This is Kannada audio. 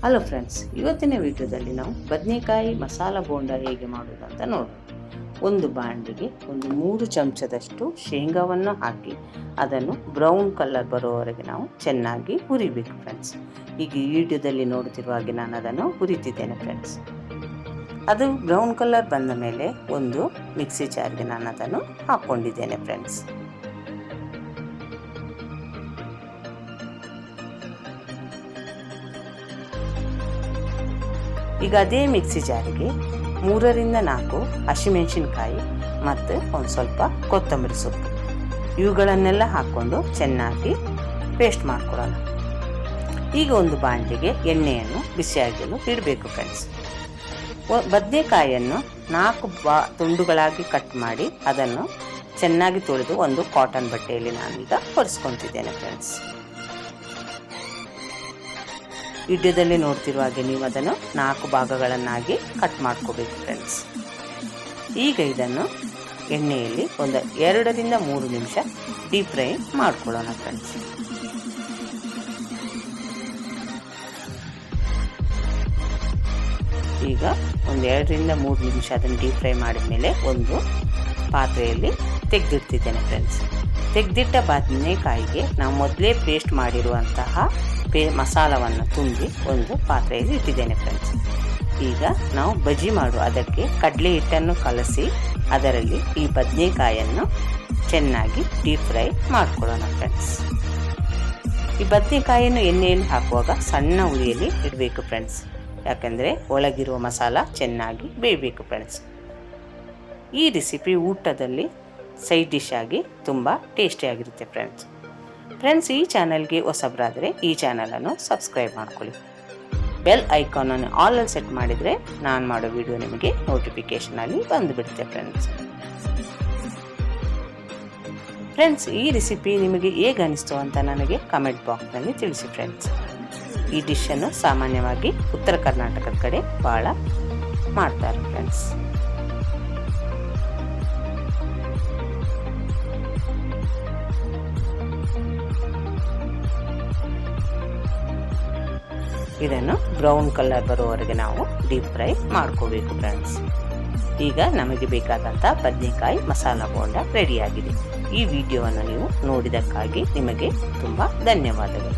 ಹಲೋ ಫ್ರೆಂಡ್ಸ್, ಇವತ್ತಿನ ವಿಡಿಯೋದಲ್ಲಿ ನಾವು ಬದನೆಕಾಯಿ ಮಸಾಲ ಬೋಂಡ ಹೇಗೆ ಮಾಡೋದು ಅಂತ ನೋಡೋಣ. ಒಂದು ಬಾಣಲಿಗೆ ಒಂದು 3 ಚಮಚದಷ್ಟು ಶೇಂಗಾವನ್ನು ಹಾಕಿ ಅದನ್ನು ಬ್ರೌನ್ ಕಲರ್ ಬರೋವರೆಗೆ ನಾವು ಚೆನ್ನಾಗಿ ಹುರಿಬೇಕು ಫ್ರೆಂಡ್ಸ್. ಈಗ ಈ ವಿಡಿಯೋದಲ್ಲಿ ನೋಡುತ್ತಿರುವ ಹಾಗೆ ನಾನು ಅದನ್ನು ಹುರಿತಿದ್ದೇನೆ ಫ್ರೆಂಡ್ಸ್. ಅದು ಬ್ರೌನ್ ಕಲರ್ ಬಂದ ಮೇಲೆ ಒಂದು ಮಿಕ್ಸಿ ಜಾರ್ಗೆ ನಾನು ಅದನ್ನು ಹಾಕ್ಕೊಂಡಿದ್ದೇನೆ ಫ್ರೆಂಡ್ಸ್. ಈಗ ಅದೇ ಮಿಕ್ಸಿ ಜಾರಿಗೆ 3 ರಿಂದ 4 ಹಸಿಮೆಣಸಿನಕಾಯಿ ಮತ್ತು ಒಂದು ಸ್ವಲ್ಪ ಕೊತ್ತಂಬರಿ ಸೊಪ್ಪು ಇವುಗಳನ್ನೆಲ್ಲ ಹಾಕ್ಕೊಂಡು ಚೆನ್ನಾಗಿ ಪೇಸ್ಟ್ ಮಾಡ್ಕೊಳ್ಳೋಣ. ಈಗ ಒಂದು ಬಾಣಲಿಗೆ ಎಣ್ಣೆಯನ್ನು ಬಿಸಿಯಾಗಲು ಇಡಬೇಕು ಫ್ರೆಂಡ್ಸ್. ಬದನೆಕಾಯಿಯನ್ನು 4 ತುಂಡುಗಳಾಗಿ ಕಟ್ ಮಾಡಿ ಅದನ್ನು ಚೆನ್ನಾಗಿ ತೊಳೆದು ಒಂದು ಕಾಟನ್ ಬಟ್ಟೆಯಲ್ಲಿ ನಾನೀಗ ಒರೆಸ್ಕೊತಿದ್ದೇನೆ ಫ್ರೆಂಡ್ಸ್. ವಿಡಿಯೋದಲ್ಲಿ ನೋಡ್ತಿರುವ ಹಾಗೆ ನೀವು ಅದನ್ನು 4 ಭಾಗಗಳನ್ನಾಗಿ ಕಟ್ ಮಾಡ್ಕೋಬೇಕು ಫ್ರೆಂಡ್ಸ್. ಈಗ ಇದನ್ನು ಎಣ್ಣೆಯಲ್ಲಿ ಒಂದು 2 ರಿಂದ 3 ನಿಮಿಷ ಡೀಪ್ ಫ್ರೈ ಮಾಡ್ಕೊಳ್ಳೋಣ ಫ್ರೆಂಡ್ಸ್. ಈಗ ಒಂದು 2 ರಿಂದ 3 ನಿಮಿಷ ಅದನ್ನು ಡೀಪ್ ಫ್ರೈ ಮಾಡಿದ ಮೇಲೆ ಒಂದು ಪಾತ್ರೆಯಲ್ಲಿ ತೆಗೆದಿಡ್ತಿದ್ದೇನೆ ಫ್ರೆಂಡ್ಸ್. ತೆಗೆದಿಟ್ಟ ಬದನೆಕಾಯಿಗೆ ನಾವು ಮೊದಲೇ ಪೇಸ್ಟ್ ಮಾಡಿರುವಂತಹ ಮಸಾಲವನ್ನು ತುಂಬಿ ಒಂದು ಪಾತ್ರೆಯಲ್ಲಿ ಇಟ್ಟಿದ್ದೇನೆ ಫ್ರೆಂಡ್ಸ್. ಈಗ ನಾವು ಬಜ್ಜಿ ಮಾಡುವ ಅದಕ್ಕೆ ಕಡಲೆ ಹಿಟ್ಟನ್ನು ಕಲಸಿ ಅದರಲ್ಲಿ ಈ ಬದನೆಕಾಯನ್ನು ಚೆನ್ನಾಗಿ ಡೀಪ್ ಫ್ರೈ ಮಾಡ್ಕೊಳ್ಳೋಣ ಫ್ರೆಂಡ್ಸ್. ಈ ಬದನೆಕಾಯಿಯನ್ನು ಎಣ್ಣೆಯಲ್ಲಿ ಹಾಕುವಾಗ ಸಣ್ಣ ಉರಿಯಲ್ಲಿ ಇಡಬೇಕು ಫ್ರೆಂಡ್ಸ್, ಯಾಕೆಂದರೆ ಒಳಗಿರುವ ಮಸಾಲ ಚೆನ್ನಾಗಿ ಬೇಯಬೇಕು ಫ್ರೆಂಡ್ಸ್. ಈ ರೆಸಿಪಿ ಊಟದಲ್ಲಿ ಸೈಡ್ ಡಿಶ್ ಆಗಿ ತುಂಬ ಟೇಸ್ಟಿಯಾಗಿರುತ್ತೆ ಫ್ರೆಂಡ್ಸ್. ಈ ಚಾನಲ್ಗೆ ಹೊಸಬರಾದರೆ ಈ ಚಾನಲನ್ನು ಸಬ್ಸ್ಕ್ರೈಬ್ ಮಾಡ್ಕೊಳ್ಳಿ. ಬೆಲ್ ಐಕಾನನ್ನು ಆಲಲ್ಲಿ ಸೆಟ್ ಮಾಡಿದರೆ ನಾನು ಮಾಡೋ ವಿಡಿಯೋ ನಿಮಗೆ ನೋಟಿಫಿಕೇಷನಲ್ಲಿ ಬಂದುಬಿಡುತ್ತೆ ಫ್ರೆಂಡ್ಸ್. ಈ ರೆಸಿಪಿ ನಿಮಗೆ ಹೇಗೆ ಅನಿಸ್ತು ಅಂತ ನನಗೆ ಕಮೆಂಟ್ ಬಾಕ್ಸ್ನಲ್ಲಿ ತಿಳಿಸಿ ಫ್ರೆಂಡ್ಸ್. ಈ ಡಿಶನ್ನು ಸಾಮಾನ್ಯವಾಗಿ ಉತ್ತರ ಕರ್ನಾಟಕದ ಕಡೆ ಭಾಳ ಮಾಡ್ತಾರೆ ಫ್ರೆಂಡ್ಸ್. ಇದನ್ನು ಬ್ರೌನ್ ಕಲರ್ ಬರುವವರೆಗೆ ನಾವು ಡೀಪ್ ಫ್ರೈ ಮಾಡ್ಕೋಬೇಕು ಫ್ರೆಂಡ್ಸ್. ಈಗ ನಮಗೆ ಬೇಕಾದಂಥ ಬದನೆಕಾಯಿ ಮಸಾಲ ಬೋಂಡ ರೆಡಿಯಾಗಿದೆ. ಈ ವಿಡಿಯೋವನ್ನು ನೀವು ನೋಡಿದ್ದಕ್ಕಾಗಿ ನಿಮಗೆ ತುಂಬ ಧನ್ಯವಾದಗಳು.